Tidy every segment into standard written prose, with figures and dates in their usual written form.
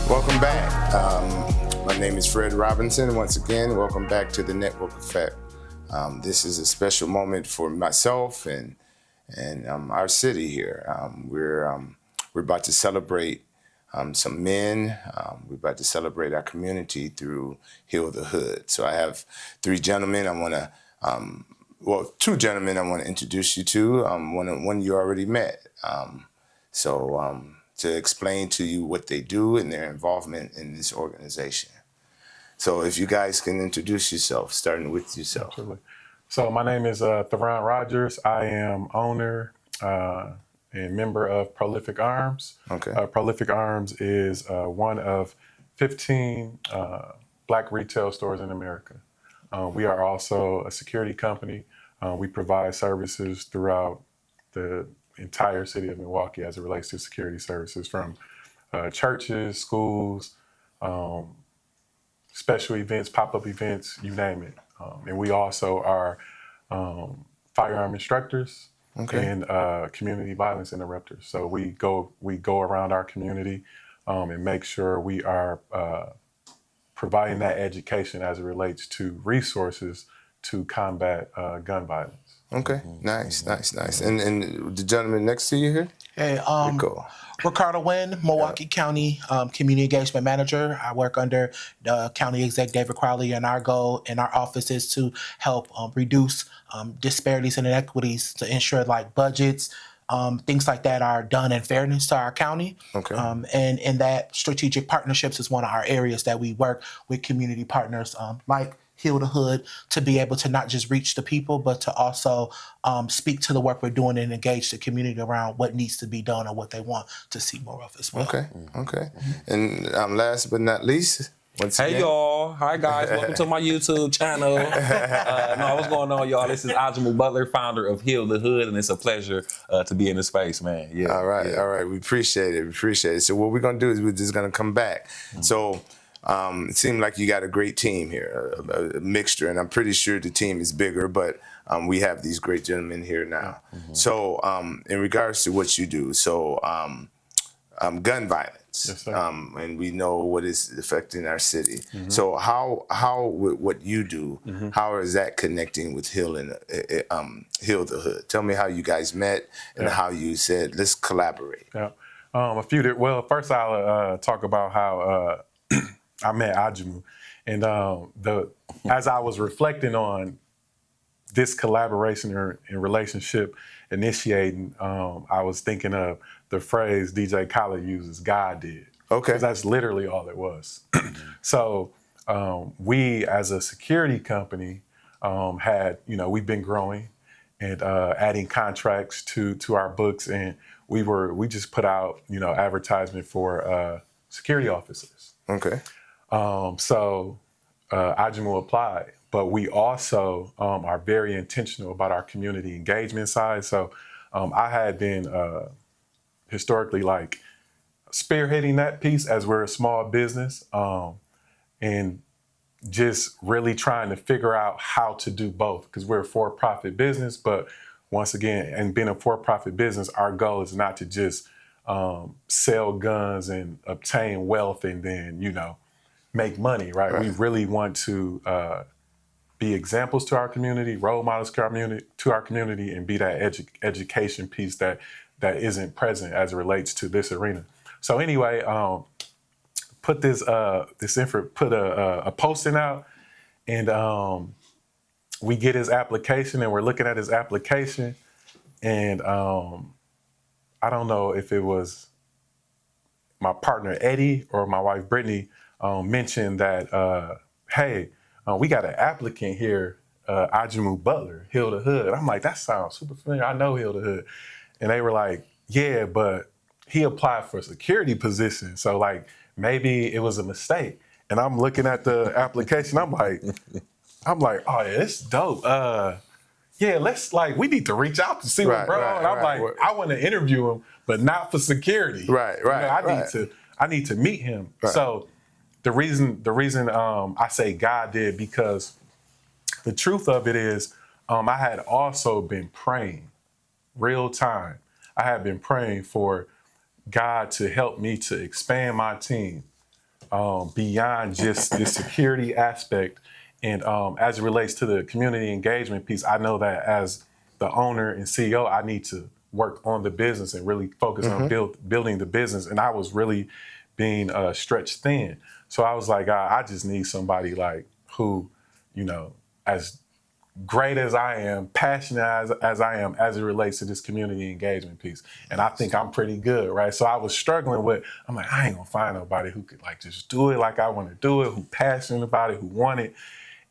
Welcome back. My name is Fred Robinson. Once again, welcome back to the Network Effect. This is a special moment for myself and our city here. We're about to celebrate some men. We're about to celebrate our community through Heal the Hood. So I have three gentlemen I want to, two gentlemen I want to introduce you to. One you already met. To explain to you what they do and their involvement in this organization. So if you guys can introduce yourself, starting with yourself. Absolutely. So my name is Theron Rogers. I am owner and member of Prolific Arms. Okay. Prolific Arms is one of 15 Black retail stores in America. We are also a security company. We provide services throughout the entire city of Milwaukee as it relates to security services, from churches, schools, special events, pop-up events, you name it. And we also are firearm instructors and community violence interrupters. So we go around our community and make sure we are providing that education as it relates to resources to combat gun violence. Okay, nice. And the gentleman next to you here? Hey, Ricardo Wynn, Milwaukee County Community Engagement Manager. I work under the County Exec David Crowley, and our goal in our office is to help reduce disparities and inequities to ensure like budgets, things like that are done in fairness to our county. Okay. And in that, strategic partnerships is one of our areas that we work with community partners like Heal the Hood, to be able to not just reach the people, but to also speak to the work we're doing and engage the community around what needs to be done or what they want to see more of as well. Okay. And last but not least, Hey y'all, hi guys, welcome to my YouTube channel. What's going on, y'all? This is Ajamou Butler, founder of Heal the Hood, and it's a pleasure to be in this space, man. Yeah. All right. We appreciate it. So what we're gonna do is we're just gonna come back. So it seemed like you got a great team here, a mixture, and I'm pretty sure the team is bigger, but we have these great gentlemen here now. So in regards to what you do, gun violence, Yes, sir. and we know what is affecting our city. So how with what you do, how is that connecting with Heal the Hood? Tell me how you guys met and how you said, let's collaborate. Yeah. First I'll talk about how I met Ajamou, and as I was reflecting on this collaboration and relationship initiating, I was thinking of the phrase DJ Khaled uses, "God did." Okay. 'Cause that's literally all it was. So we, as a security company, had, we've been growing and adding contracts to our books, and we just put out, advertisement for security officers. Okay. Ajamou applied, but we also are very intentional about our community engagement side. So I had been historically like spearheading that piece as we're a small business, and just really trying to figure out how to do both, because we're a for-profit business. But once again, and being a for-profit business, our goal is not to just sell guns and obtain wealth and then, make money, right? We really want to be examples to our community, role models to our community, and be that education piece that isn't present as it relates to this arena. So anyway, put a posting out, and we get his application, and we're looking at his application, and I don't know if it was my partner Eddie or my wife Brittany mentioned that, hey, we got an applicant here, Ajamou Butler, Heal the Hood. I'm like, that sounds super familiar. I know Heal the Hood. And they were like, yeah, but he applied for a security position. So like, maybe it was a mistake. And I'm looking at the application. I'm like, oh yeah, it's dope. We need to reach out to see what's going on. I want to interview him, but not for security. Right. I need to meet him. Right. So the reason I say God did, because the truth of it is, I had also been praying real time. I had been praying for God to help me to expand my team beyond just the security aspect. And as it relates to the community engagement piece, I know that as the owner and CEO, I need to work on the business and really focus on building the business. And I was really being stretched thin. So I was like, I just need somebody like who, as great as I am, passionate as I am, as it relates to this community engagement piece. And I think I'm pretty good, right? So I was struggling with, I'm like, I ain't gonna find nobody who could like just do it like I wanna do it, who passionate about it, who want it.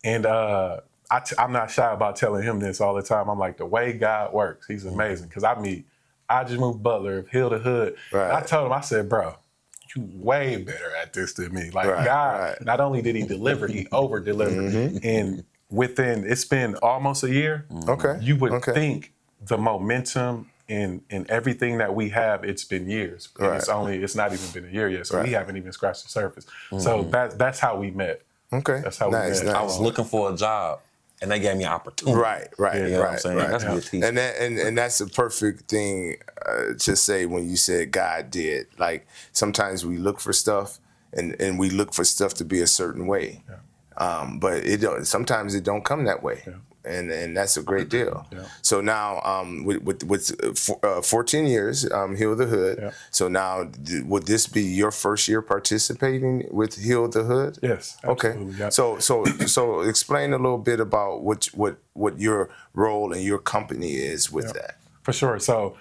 And I'm not shy about telling him this all the time. I'm like, the way God works, he's amazing. Cause I meet Ajamou Butler of Heal the Hood. Right. And I told him, I said, bro, you way better at this than me. Like God, not only did he deliver, he over-delivered. And it's been almost a year. Okay. You would think the momentum in everything that we have, it's been years. And it's not even been a year yet. So we haven't even scratched the surface. So that's how we met. Okay. That's how we met. I was looking for a job and they gave me an opportunity. Right. You know what I'm saying? That's good teaching. And that's the perfect thing to say when you said God did. Like sometimes we look for stuff and we look for stuff to be a certain way. But sometimes it don't come that way. And that's a great deal. So now with 14 years, Heal the Hood. So now would this be your first year participating with Heal the Hood? Yes. Absolutely. Okay. So explain a little bit about what your role and your company is with that. For sure. So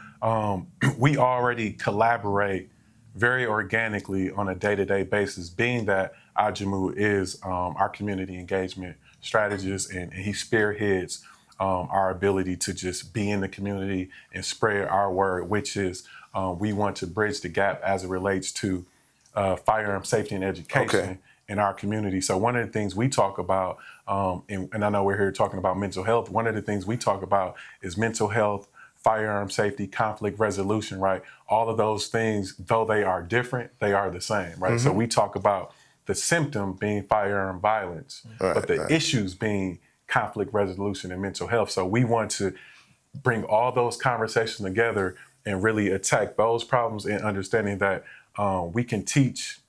we already collaborate very organically on a day-to-day basis, being that Ajamou is our community engagement strategist, and he spearheads our ability to just be in the community and spread our word, which is we want to bridge the gap as it relates to firearm safety and education in our community. So one of the things we talk about, and I know we're here talking about mental health, one of the things we talk about is mental health, firearm safety, conflict resolution, right? All of those things, though they are different, they are the same, right? So we talk about the symptom being firearm violence, but the issues being conflict resolution and mental health. So we want to bring all those conversations together and really attack those problems, and understanding that we can teach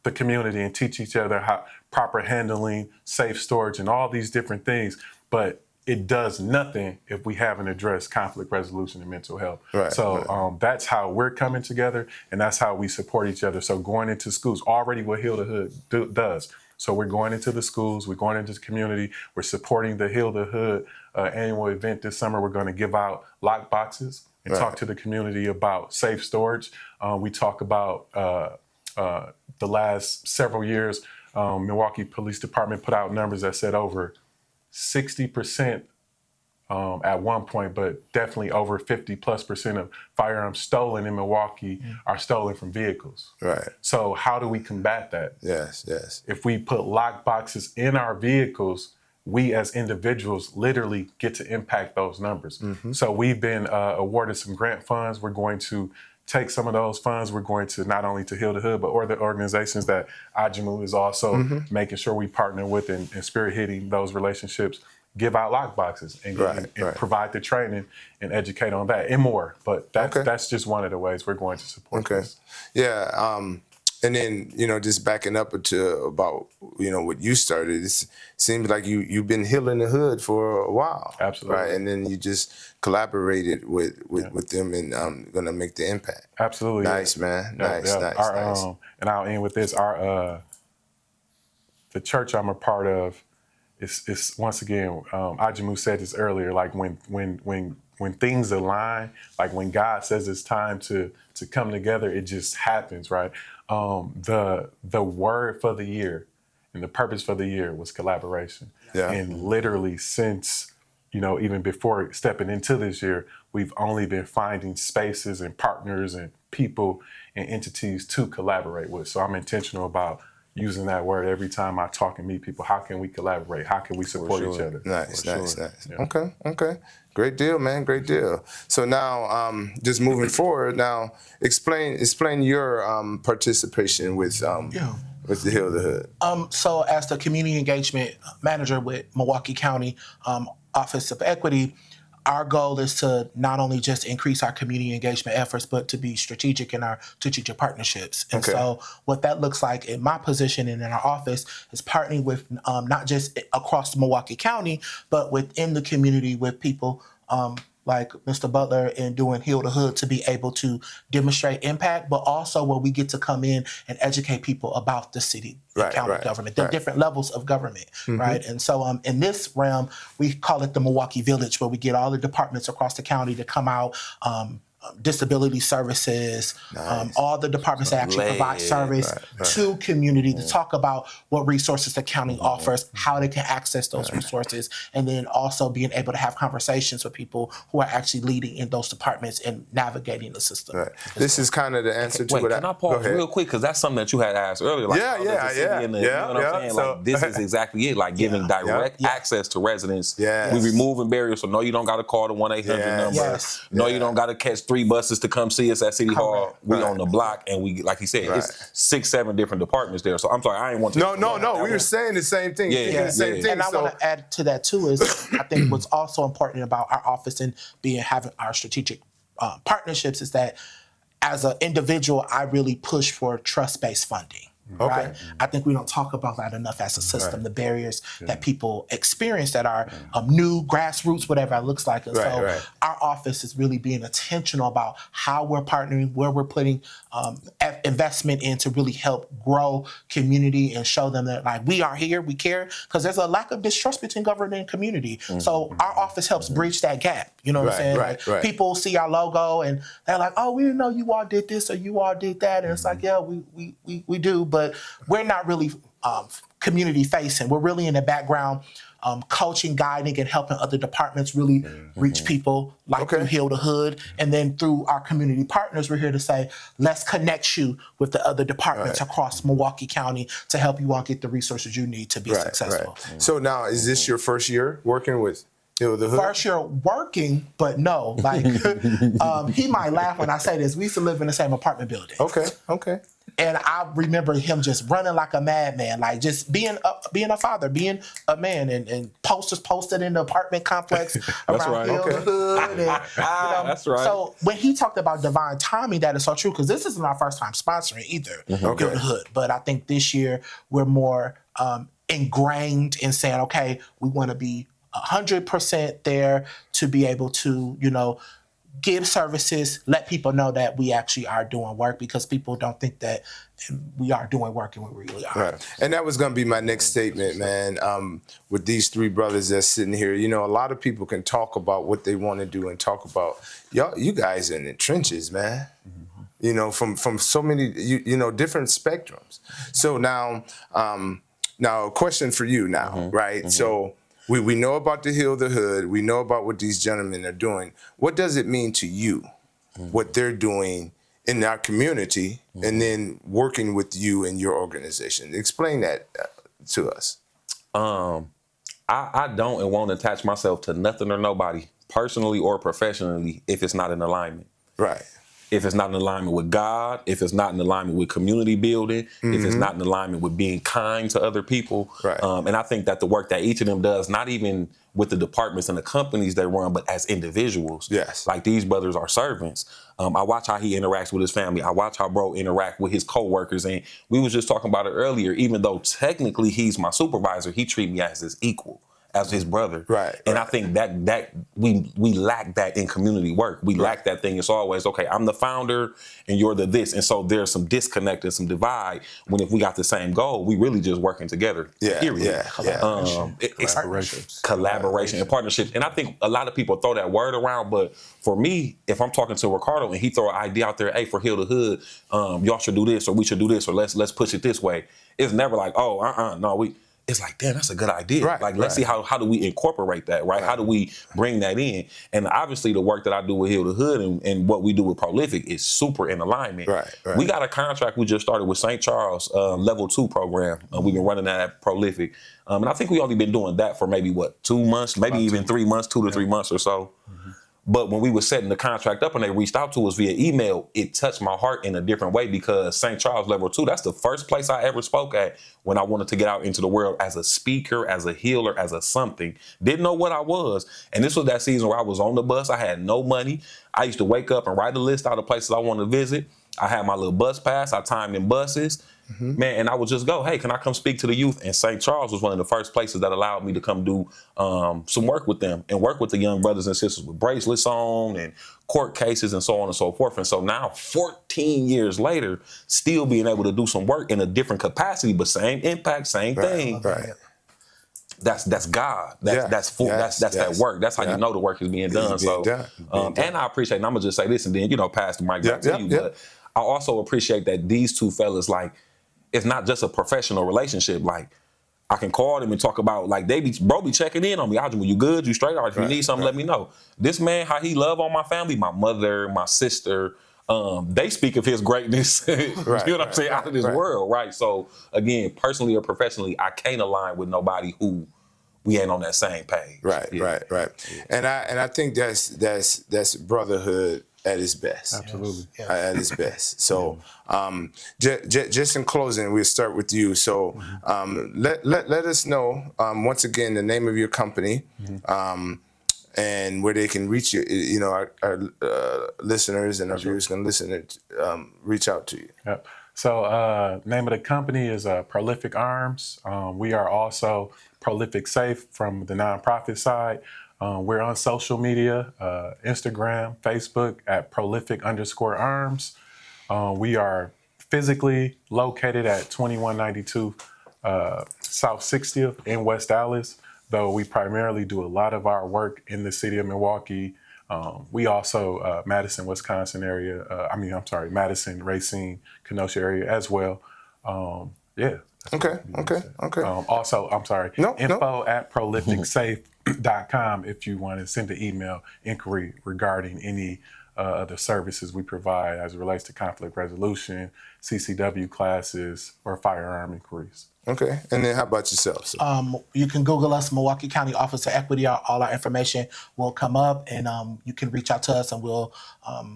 the community and teach each other how proper handling, safe storage, and all these different things. But it does nothing if we haven't addressed conflict resolution and mental health. That's how we're coming together, and that's how we support each other. So going into schools, already what Heal the Hood does. So we're going into the schools, we're going into the community, we're supporting the Heal the Hood annual event this summer. We're going to give out lock boxes and talk to the community about safe storage. We talk about the last several years, Milwaukee Police Department put out numbers that said over 60% at one point, but definitely over 50+% of firearms stolen in Milwaukee are stolen from vehicles. Right. So how do we combat that? Yes. If we put lock boxes in our vehicles, we as individuals literally get to impact those numbers. So we've been awarded some grant funds. We're going to take some of those funds. We're going to not only to Heal the Hood, but other organizations that Ajamou is also making sure we partner with and spearheading those relationships, give out lock boxes and provide the training and educate on that and more. But that's just one of the ways we're going to support this. Yeah. And then, just backing up to about, what you started, it seems like you've been healing the hood for a while. Absolutely. Right. And then you just collaborated with them and going to make the impact. Absolutely. Nice, man. Nice. And I'll end with this. The church I'm a part of is once again, Ajamou said this earlier, like when things align, like when God says it's time to come together, it just happens, right? The word for the year and the purpose for the year was collaboration. And literally since, even before stepping into this year, we've only been finding spaces and partners and people and entities to collaborate with. So I'm intentional about using that word every time I talk and meet people. How can we collaborate? How can we support each other? Nice. Yeah. Okay. Great deal, man. Great deal. So now, just moving forward, now explain your participation with the Heal the Hood. So as the community engagement manager with Milwaukee County Office of Equity, our goal is to not only just increase our community engagement efforts, but to be strategic in our strategic partnerships. And so what that looks like in my position and in our office is partnering with not just across Milwaukee County, but within the community with people like Mr. Butler and doing Heal the Hood to be able to demonstrate impact, but also where we get to come in and educate people about the city and county government, the different levels of government, right? And so in this realm, we call it the Milwaukee Village, where we get all the departments across the county to come out, disability services, all the departments that actually provide service to community to talk about what resources the county offers, how they can access those resources, and then also being able to have conversations with people who are actually leading in those departments and navigating the system. This is kind of the answer to Wait, what can I pause real quick? Because that's something that you had asked earlier. Like, you know what I'm saying? So, like, this is exactly it, like giving direct access to residents. We removing barriers, so no, you don't got to call the 1-800 number. No, you don't got to catch 3 buses to come see us at City Hall. We on the block, and we, like he said, it's 6-7 different departments there. So I'm sorry, I ain't want to. No. We were saying the same thing. The same thing. And I want to add to that too is I think what's also important about our office and having our strategic partnerships is that as an individual, I really push for trust-based funding. Right? I think we don't talk about that enough as a system, the barriers that people experience that are new, grassroots, whatever it looks like. And so our office is really being intentional about how we're partnering, where we're putting investment in to really help grow community and show them that, like, we are here, we care, because there's a lack of distrust between government and community. So our office helps bridge that gap. You know what I'm saying? People see our logo and they're like, oh, we didn't know you all did this or you all did that. And it's like, yeah, we do, but we're not really community facing. We're really in the background, coaching, guiding, and helping other departments really reach people like through Heal the Hood. And then through our community partners, we're here to say, let's connect you with the other departments across Milwaukee County to help you all get the resources you need to be successful. So now, is this your first year working with Heal the Hood? First year working, but no. Like, he might laugh when I say this. We used to live in the same apartment building. Okay. And I remember him just running like a madman, like just being a father, being a man, and posters posted in the apartment complex around Heal the Hood. And, That's right. So when he talked about divine timing, that is so true, because this isn't our first time sponsoring either, Heal the Hood. But I think this year we're more ingrained in saying, okay, we want to be 100% there to be able to, give services, let people know that we actually are doing work, because people don't think that we are doing work, and we really are. And that was going to be my next statement, man. With these 3 brothers that's sitting here, a lot of people can talk about what they want to do and talk about, you guys in the trenches, man. From so many, different spectrums. So now a question for you now, right? So we know about the Heal the Hood. We know about what these gentlemen are doing. What does it mean to you, what they're doing in our community, and then working with you and your organization? Explain that to us. I don't and won't attach myself to nothing or nobody, personally or professionally, if it's not in alignment. If it's not in alignment with God, if it's not in alignment with community building, if it's not in alignment with being kind to other people. And I think that the work that each of them does, not even with the departments and the companies they run, but as individuals. Like, these brothers are servants. I watch how he interacts with his family. I watch how bro interact with his coworkers. And we was just talking about it earlier. Even though technically he's my supervisor, he treat me as his equal, as his brother. And I think that we lack that in community work. We lack that thing. It's always, okay, I'm the founder and you're the this. And so there's some disconnect and some divide, when if we got the same goal, we really just working together. Period. Collaboration and partnerships. And I think a lot of people throw that word around, but for me, if I'm talking to Ricardo and he throw an idea out there, hey, for Heal the Hood, y'all should do this, or we should do this, or let's push it this way. It's never like, it's like, damn, that's a good idea. Let's see how do we incorporate that, right? How do we bring that in? And obviously the work that I do with Heal the Hood and what we do with Prolific is super in alignment. We got a contract we just started with St. Charles, level 2 program. We've been running that at Prolific. And I think we only been doing that for maybe 2 months, maybe even 3 months, 2 to 3 months or so. But when we were setting the contract up and they reached out to us via email, it touched my heart in a different way because St. Charles Level 2, that's the first place I ever spoke at when I wanted to get out into the world as a speaker, as a healer, as a something. Didn't know what I was. And this was that season where I was on the bus. I had no money. I used to wake up and write a list out of places I wanted to visit. I had my little bus pass. I timed in buses. Man, and I would just go, hey, can I come speak to the youth? And St. Charles was one of the first places that allowed me to come do some work with them and work with the young brothers and sisters with bracelets on and court cases and so on and so forth. And so now, 14 years later, still being able to do some work in a different capacity, but same impact, same thing. Right. That's God. That's that work. That's how you know the work is being done. And I appreciate, and I'm gonna just say this, and then pass the mic back to you. But I also appreciate that these two fellas, like, it's not just a professional relationship. Like, I can call them and talk about, like, they be checking in on me. Ajamou, you good? You straight? Or if you need something, let me know. This man, how he love on my family, my mother, my sister, they speak of his greatness, you know what I'm saying, out of this world, right? So again, personally or professionally, I can't align with nobody who we ain't on that same page. Right. And I think that's brotherhood at its best. Absolutely. At its best. So just in closing, we'll start with you. So let us know, once again, the name of your company, and where they can reach you. Our listeners and our viewers can listen and reach out to you. Yep. So name of the company is Prolific Arms. We are also Prolific Safe from the nonprofit side. We're on social media, Instagram, Facebook at Prolific_Arms. We are physically located at 2192 South 60th in West Dallas, though we primarily do a lot of our work in the city of Milwaukee. We also, Madison, Wisconsin area, Madison, Racine, Kenosha area as well. Okay. Also, info at prolificsafe.com if you want to send an email inquiry regarding any other services we provide as it relates to conflict resolution, CCW classes, or firearm inquiries. Okay, and then how about yourself? So? You can Google us, Milwaukee County Office of Equity. All our information will come up, and you can reach out to us, and we'll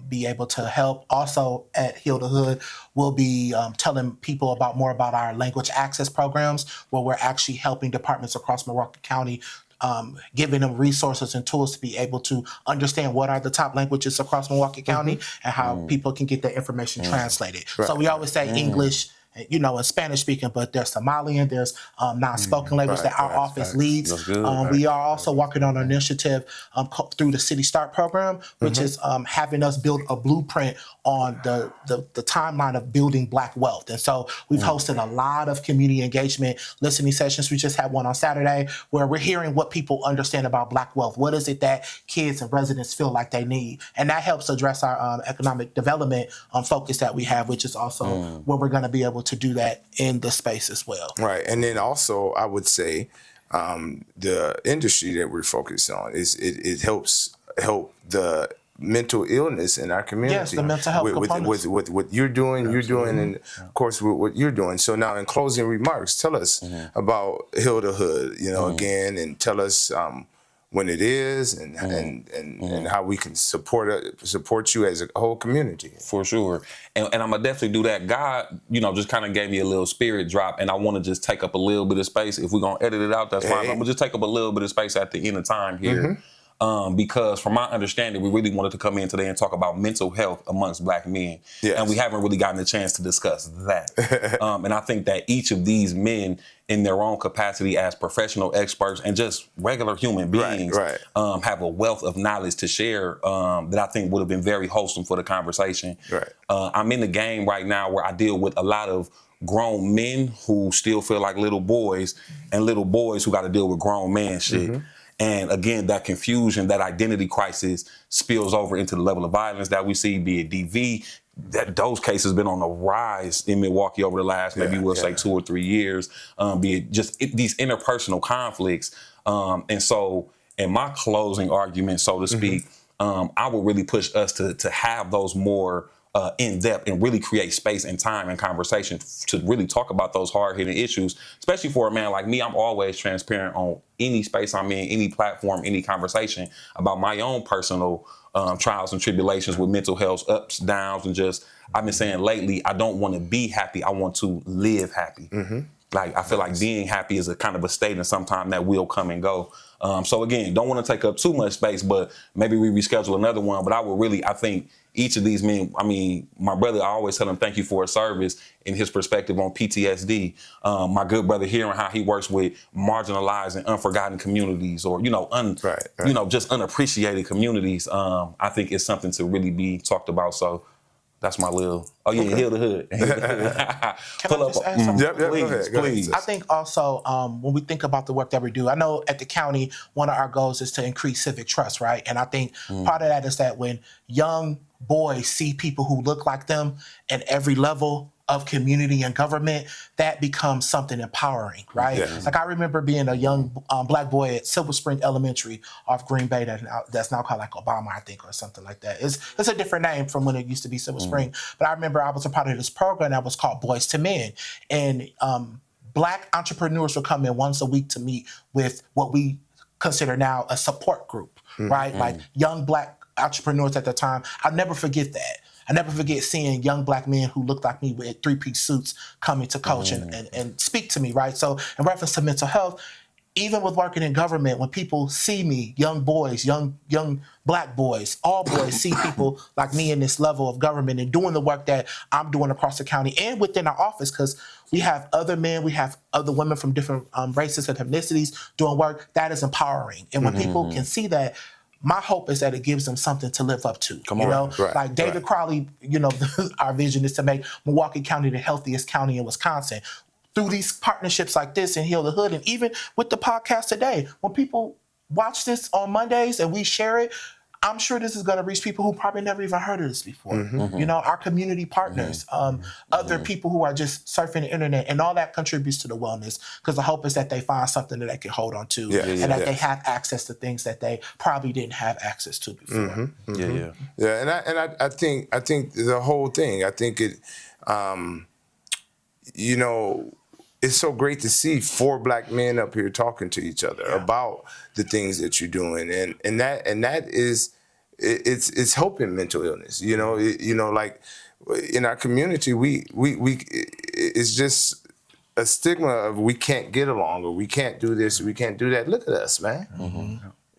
be able to help. Also, at Heal the Hood, we'll be telling people more about our language access programs, where we're actually helping departments across Milwaukee County, giving them resources and tools to be able to understand what are the top languages across Milwaukee County and how people can get that information translated. So we always say English, and Spanish speaking, but there's Somalian, there's non-spoken language that our office leads. We are also working on an initiative through the City Start program, which is having us build a blueprint on the timeline of building Black wealth. And so we've hosted a lot of community engagement listening sessions. We just had one on Saturday where we're hearing what people understand about Black wealth. What is it that kids and residents feel like they need? And that helps address our economic development focus that we have, which is also where we're going to be able to do that in the space as well. Right. And then also, I would say the industry that we're focused on is it helps help the mental illness in our community. Yes, the mental health components. With what you're doing, and of course with what you're doing. So now, in closing remarks, tell us about Heal the Hood, again, and tell us when it is and how we can support you as a whole community. For sure. And I'm going to definitely do that. God, just kind of gave me a little spirit drop, and I want to just take up a little bit of space. If we're going to edit it out, that's fine. I'm going to just take up a little bit of space at the end of time here. Because from my understanding, we really wanted to come in today and talk about mental health amongst Black men. Yes. And we haven't really gotten a chance to discuss that. And I think that each of these men, in their own capacity as professional experts and just regular human beings, have a wealth of knowledge to share that I think would have been very wholesome for the conversation. I'm in the game right now where I deal with a lot of grown men who still feel like little boys and little boys who got to deal with grown man shit. And again, that confusion, that identity crisis spills over into the level of violence that we see, be it DV. Those cases been on the rise in Milwaukee over the last, we'll say 2 or 3 years, be it just these interpersonal conflicts. And so in my closing argument, so to speak, I would really push us to have those more in depth and really create space and time and conversation to really talk about those hard-hitting issues, especially for a man like me. I'm always transparent on any space I'm in, any platform, any conversation about my own personal trials and tribulations with mental health, ups, downs, and just, I've been saying lately, I don't want to be happy. I want to live happy. Like, I feel like being happy is a kind of a state, and sometimes that will come and go. So again, don't want to take up too much space, but maybe we reschedule another one. But I think each of these men, I mean, my brother, I always tell him thank you for his service and his perspective on PTSD. My good brother hearing how he works with marginalized and unforgotten communities, or, just unappreciated communities. I think it's something to really be talked about. So that's my little, Heal the Hood. Can I just add something? Please. I think also when we think about the work that we do, I know at the county, one of our goals is to increase civic trust, right? And I think part of that is that when young boys see people who look like them at every level of community and government, that becomes something empowering, right? Yeah. Like, I remember being a young black boy at Silver Spring Elementary off Green Bay that's now called like Obama, I think, or something like that. It's a different name from when it used to be Silver Spring. But I remember I was a part of this program that was called Boys to Men. And black entrepreneurs would come in once a week to meet with what we consider now a support group, right? Like young black entrepreneurs at the time. I'll never forget that. I never forget seeing young black men who looked like me with three-piece suits coming to coach and speak to me, right? So in reference to mental health, even with working in government, when people see me, young boys, young black boys, all boys see people like me in this level of government and doing the work that I'm doing across the county and within our office, because we have other men, we have other women from different races and ethnicities doing work, that is empowering. And when people can see that, my hope is that it gives them something to live up to. Like David Crowley, our vision is to make Milwaukee County the healthiest county in Wisconsin. Through these partnerships like this and Heal the Hood, and even with the podcast today, when people watch this on Mondays and we share it, I'm sure this is going to reach people who probably never even heard of this before. Our community partners, other people who are just surfing the internet, and all that contributes to the wellness, because the hope is that they find something that they can hold on to and that they have access to things that they probably didn't have access to before. And I think the whole thing, I think it, it's so great to see 4 black men up here talking to each other about the things that you're doing, and that is, it's helping mental illness. Like in our community, we it's just a stigma of we can't get along, or we can't do this, or we can't do that. Look at us, man.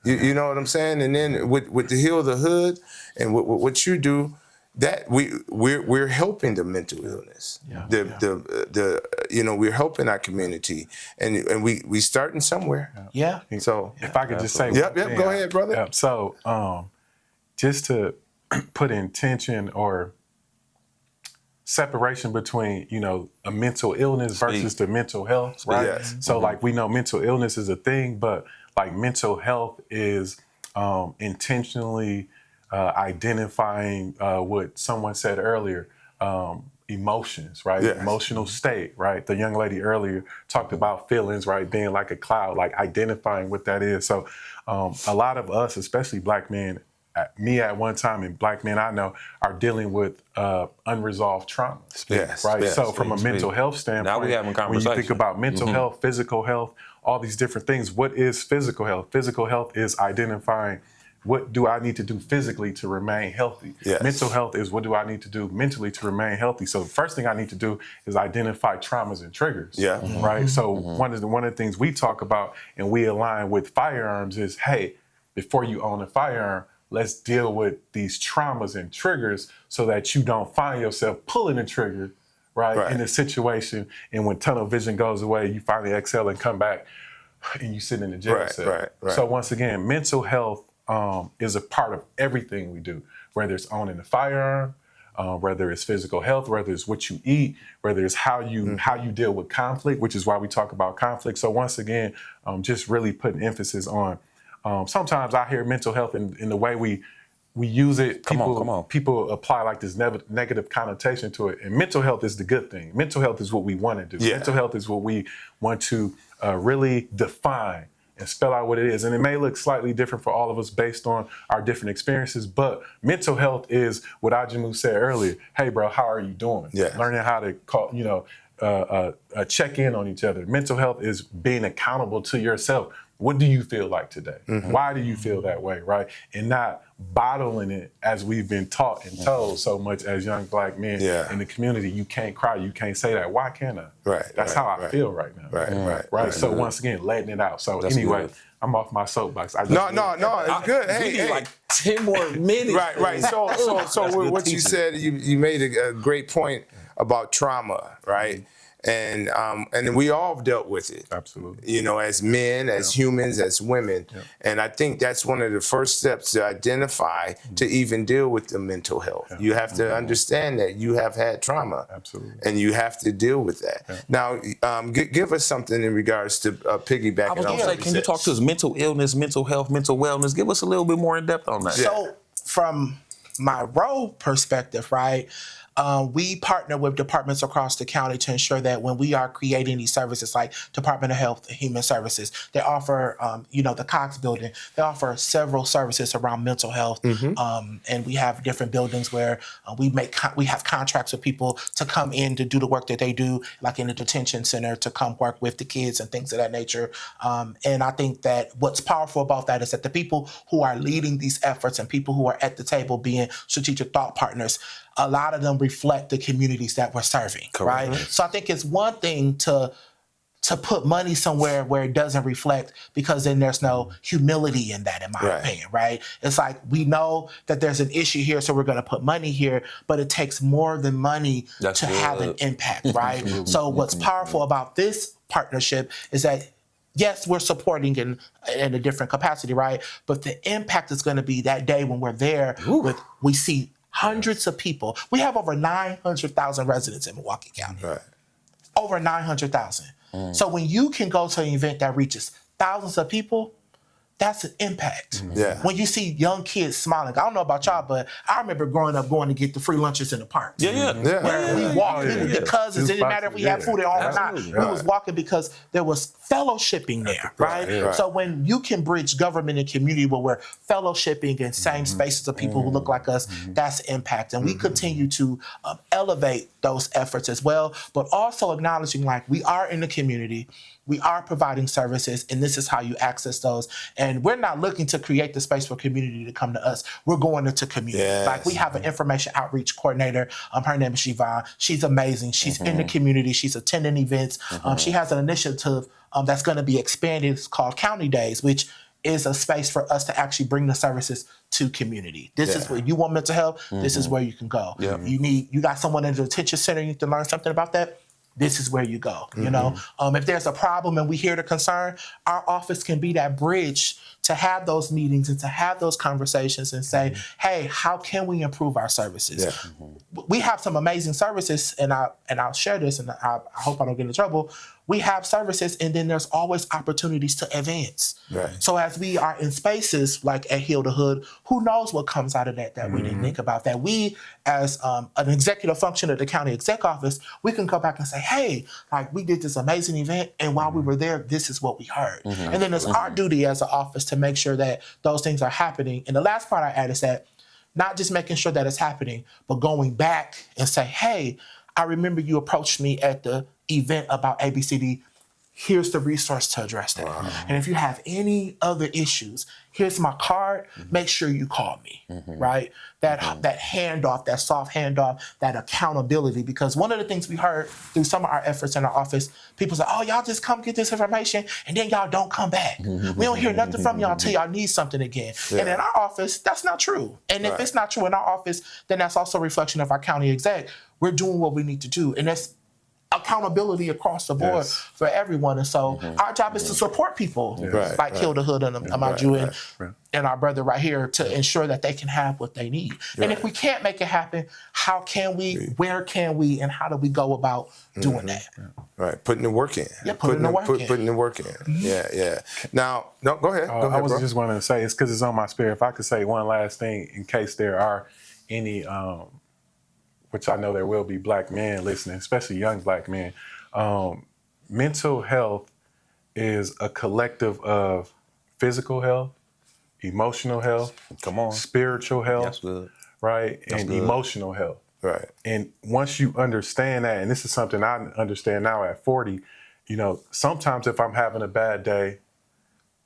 You know what I'm saying? And then with the Heal the Hood and what you do, that we're helping the mental illness. We're helping our community, and we starting somewhere. So if I could just say, go ahead, brother. So just to put intention or separation between a mental illness versus the mental health, right? Yes. So like, we know mental illness is a thing, but like mental health is intentionally identifying what someone said earlier, emotions, right? Yes. Emotional state, right? The young lady earlier talked about feelings, right? Being like a cloud, like identifying what that is. So a lot of us, especially black men, me at one time, and black men I know, are dealing with unresolved trauma, right? So from a mental health standpoint, now we having when you think about mental health, physical health, all these different things, what is physical health? Physical health is identifying what do I need to do physically to remain healthy? Yes. Mental health is what do I need to do mentally to remain healthy? So the first thing I need to do is identify traumas and triggers. Right? So one of the things we talk about and we align with firearms is, hey, before you own a firearm, let's deal with these traumas and triggers so that you don't find yourself pulling the trigger, right, in a situation. And when tunnel vision goes away, you finally exhale and come back and you sit in the jail cell. So once again, mental health is a part of everything we do, whether it's owning a firearm, whether it's physical health, whether it's what you eat, whether it's how you deal with conflict, which is why we talk about conflict. So once again, just really putting emphasis on, sometimes I hear mental health in the way we use it. People apply like this negative connotation to it. And mental health is the good thing. Mental health is what we want to do. Mental health is what we want to really define and spell out what it is. And it may look slightly different for all of us based on our different experiences, but mental health is what Ajamou said earlier. Hey, bro, how are you doing? Yeah. Learning how to call, check in on each other. Mental health is being accountable to yourself. What do you feel like today? Why do you feel that way, right? And not bottling it as we've been taught and told so much as young Black men in the community. You can't cry, you can't say that. Why can't I? That's how I feel right now. Right. So once again, letting it out. So anyway, good. I'm off my soapbox. No, it's good. Hey, like 10 more minutes. Right. So what you said, you made a great point about trauma, right? And we all have dealt with it. Absolutely. You know, as men, as humans, as women. And I think that's one of the first steps to identify to even deal with the mental health. You have to understand that you have had trauma. Absolutely. And you have to deal with that. Now, give us something in regards to piggybacking. I was going to say, can you talk to us mental illness, mental health, mental wellness? Give us a little bit more in depth on that. So from my role perspective, right, we partner with departments across the county to ensure that when we are creating these services, like Department of Health and Human Services, they offer, the Cox building, they offer several services around mental health. And we have different buildings where we have contracts with people to come in to do the work that they do, like in the detention center, to come work with the kids and things of that nature. And I think that what's powerful about that is that the people who are leading these efforts and people who are at the table being strategic thought partners, a lot of them reflect the communities that we're serving, right? So I think it's one thing to put money somewhere where it doesn't reflect, because then there's no humility in that, in my opinion, right? It's like, we know that there's an issue here, so we're going to put money here, but it takes more than money to have an impact, right? So what's powerful about this partnership is that, yes, we're supporting in a different capacity, right? But the impact is going to be that day when we're there, we see hundreds of people. We have over 900,000 residents in Milwaukee County. Over 900,000. So when you can go to an event that reaches thousands of people, that's an impact. When you see young kids smiling. I don't know about y'all, but I remember growing up going to get the free lunches in the parks. Where we walked with the cousins. It didn't matter if we had food at home or not. We was walking because there was fellowshipping there, right? So when you can bridge government and community where we're fellowshipping in same spaces of people who look like us, that's impact. And we continue to elevate those efforts as well, but also acknowledging, like, we are in the community, we are providing services, and this is how you access those. And we're not looking to create the space for community to come to us. We're going into community. Like, we have an information outreach coordinator. Her name is Siobhan. She's amazing. She's in the community. She's attending events. She has an initiative that's going to be expanded. It's called County Days, which is a space for us to actually bring the services to community. This is where you want mental health. This is where you can go. You got someone in the detention center, you need to learn something about that. This is where you go. You know, if there's a problem and we hear the concern, our office can be that bridge to have those meetings and to have those conversations and say, hey, how can we improve our services? We have some amazing services, and I'll share this, and I hope I don't get in trouble. We have services, and then there's always opportunities to advance. So as we are in spaces like at Heal the Hood, who knows what comes out of that we didn't think about, that we, as an executive function of the county exec office, we can go back and say, hey, like, we did this amazing event, and while we were there, this is what we heard. And then it's our duty as an office to make sure that those things are happening. And the last part I add is that not just making sure that it's happening, but going back and say, hey, I remember you approached me at the event about ABCD. Here's the resource to address that. And if you have any other issues, here's my card. Make sure you call me, right? That handoff, that soft handoff, that accountability. Because one of the things we heard through some of our efforts in our office, people say, oh, y'all just come get this information, and then y'all don't come back. We don't hear nothing from y'all until y'all need something again. And in our office, that's not true. And if it's not true in our office, then that's also a reflection of our county exec. We're doing what we need to do. And that's accountability across the board for everyone. And so our job is to support people like Heal the Hood and Ajamou and our brother right here, to ensure that they can have what they need. And if we can't make it happen, how can we, where can we, and how do we go about doing that? Putting the work in. Putting the work in. Now, no, go ahead. I was just wanting to say, it's because it's on my spirit. If I could say one last thing, in case there are any which I know there will be Black men listening, especially young Black men. Mental health is a collective of physical health, emotional health, spiritual health, That's good. right, That's and good. emotional health. Right. And once you understand that, and this is something I understand now at 40, sometimes if I'm having a bad day,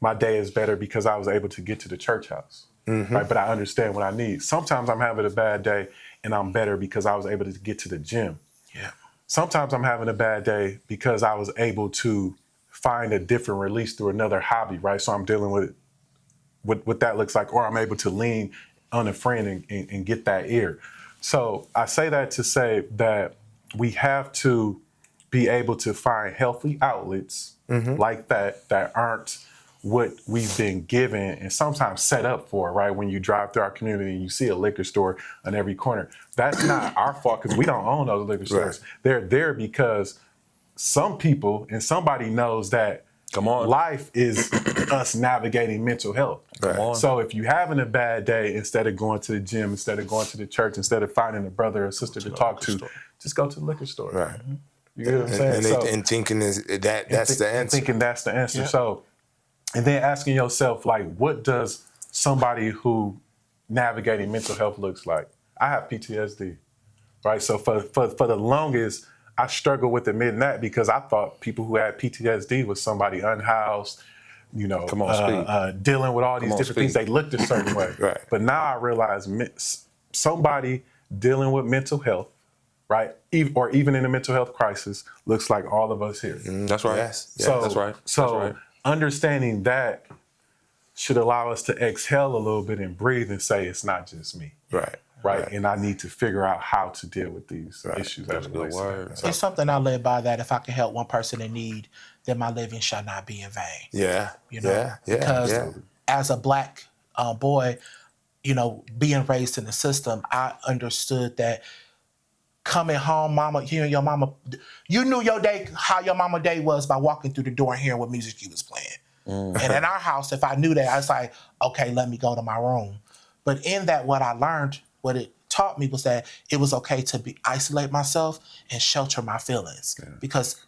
my day is better because I was able to get to the church house, right? But I understand what I need. Sometimes I'm having a bad day and I'm better because I was able to get to the gym. Yeah. Sometimes I'm having a bad day because I was able to find a different release through another hobby, right? So I'm dealing with what that looks like, or I'm able to lean on a friend and get that ear. So I say that to say that we have to be able to find healthy outlets like that aren't what we've been given and sometimes set up for, right? When you drive through our community and you see a liquor store on every corner, that's not our fault because we don't own those liquor stores. Right. They're there because some people and somebody knows that life is us navigating mental health. Right. So if you're having a bad day, instead of going to the gym, instead of going to the church, instead of finding a brother or sister to talk to, just go to the liquor store. Right. You get what I'm saying? And thinking that's the answer. Thinking that's the answer. Yeah. So, and then asking yourself, like, what does somebody who navigating mental health looks like? I have PTSD, right? So for the longest, I struggled with admitting that because I thought people who had PTSD was somebody unhoused, dealing with all these different things. They looked a certain way. Right. But now I realize somebody dealing with mental health, right, or even in a mental health crisis, looks like all of us here. That's right. Yes. So, that's right. So That's right. understanding that should allow us to exhale a little bit and breathe and say, it's not just me. Right. Right. And I need to figure out how to deal with these issues. That's a good word. It's something I live by, that if I can help one person in need, then my living shall not be in vain. Yeah. Because as a Black boy, being raised in the system, I understood that coming home, hearing your mama, you knew your day, how your mama day was by walking through the door and hearing what music you was playing. And in our house, if I knew that, I was like, okay, let me go to my room. But in that, what I learned, what it taught me was that it was okay to isolate myself and shelter my feelings because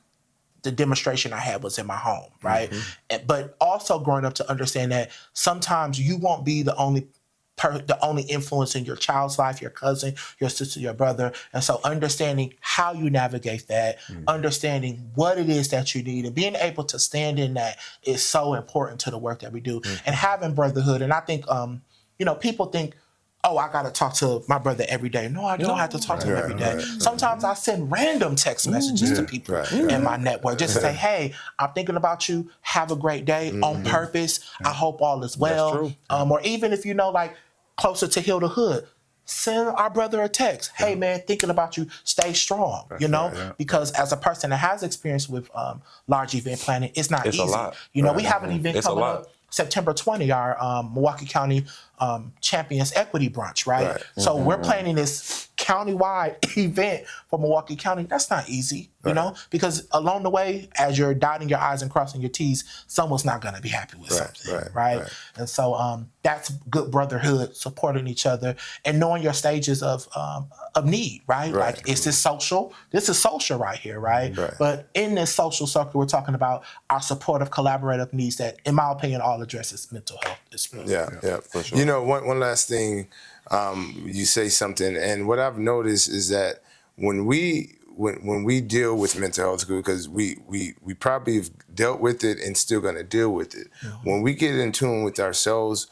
the demonstration I had was in my home, right? But also growing up to understand that sometimes you won't be the only influence in your child's life, your cousin, your sister, your brother. And so understanding how you navigate that, understanding what it is that you need, and being able to stand in that is so important to the work that we do. And having brotherhood. And I think, people think, oh, I got to talk to my brother every day. No, I don't have to talk to him every day. Sometimes I send random text messages to people in my network just to say, hey, I'm thinking about you. Have a great day on purpose. I hope all is well. Or even if closer to Hill the Hood, send our brother a text. Hey, man, thinking about you. Stay strong, because as a person that has experience with large event planning, it's not easy. A lot. We have an event coming up September 20, our Milwaukee County Champions Equity Brunch, right? So we're planning this countywide event for Milwaukee County. That's not easy, because along the way, as you're dotting your I's and crossing your T's, someone's not going to be happy with something, right? And so that's good brotherhood, supporting each other and knowing your stages of need, right? Like, is this social? This is social right here, right? But in this social circle, we're talking about our supportive, collaborative needs that, in my opinion, all addresses mental health as well. Yeah, for sure. One last thing, you say something, and what I've noticed is that when we deal with mental health, because we probably have dealt with it and still going to deal with it. When we get in tune with ourselves,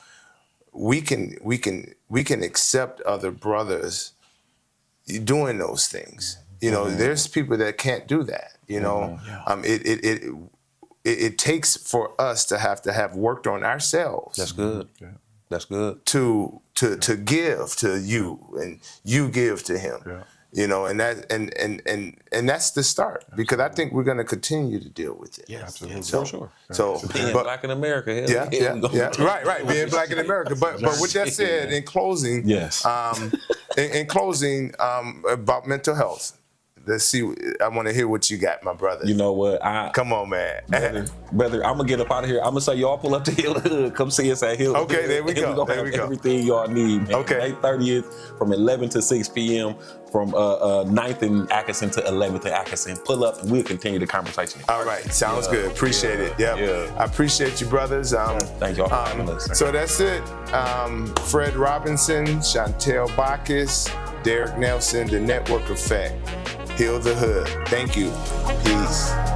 we can accept other brothers doing those things. There's people that can't do that. It takes for us to have worked on ourselves. That's good. That's good. To give to you and you give to him. And that's the start, because I think we're going to continue to deal with it. Yes, absolutely. For sure. So being Black in America. Right. Being Black in America. But with that said, in closing, yes. In closing, about mental health, Let's see. I want to hear what you got, my brother. You know what? Come on, man. Brother, I'm gonna get up out of here. I'm gonna say y'all pull up to Hill Hood. Come see us at Hill Hood. Okay, there we go. We gonna have everything y'all need, man. Okay. May 30th from 11 to 6 p.m. from 9th and Atkinson to 11th and Atkinson. Pull up and we'll continue the conversation. All right, sounds good. Appreciate it. Yep. Yeah. I appreciate you, brothers. Thank y'all for having us. So that's it. Fred Robinson, Chantel Bacchus, Derek Nelson, The Network Effect. Heal the Hood. Thank you. Peace.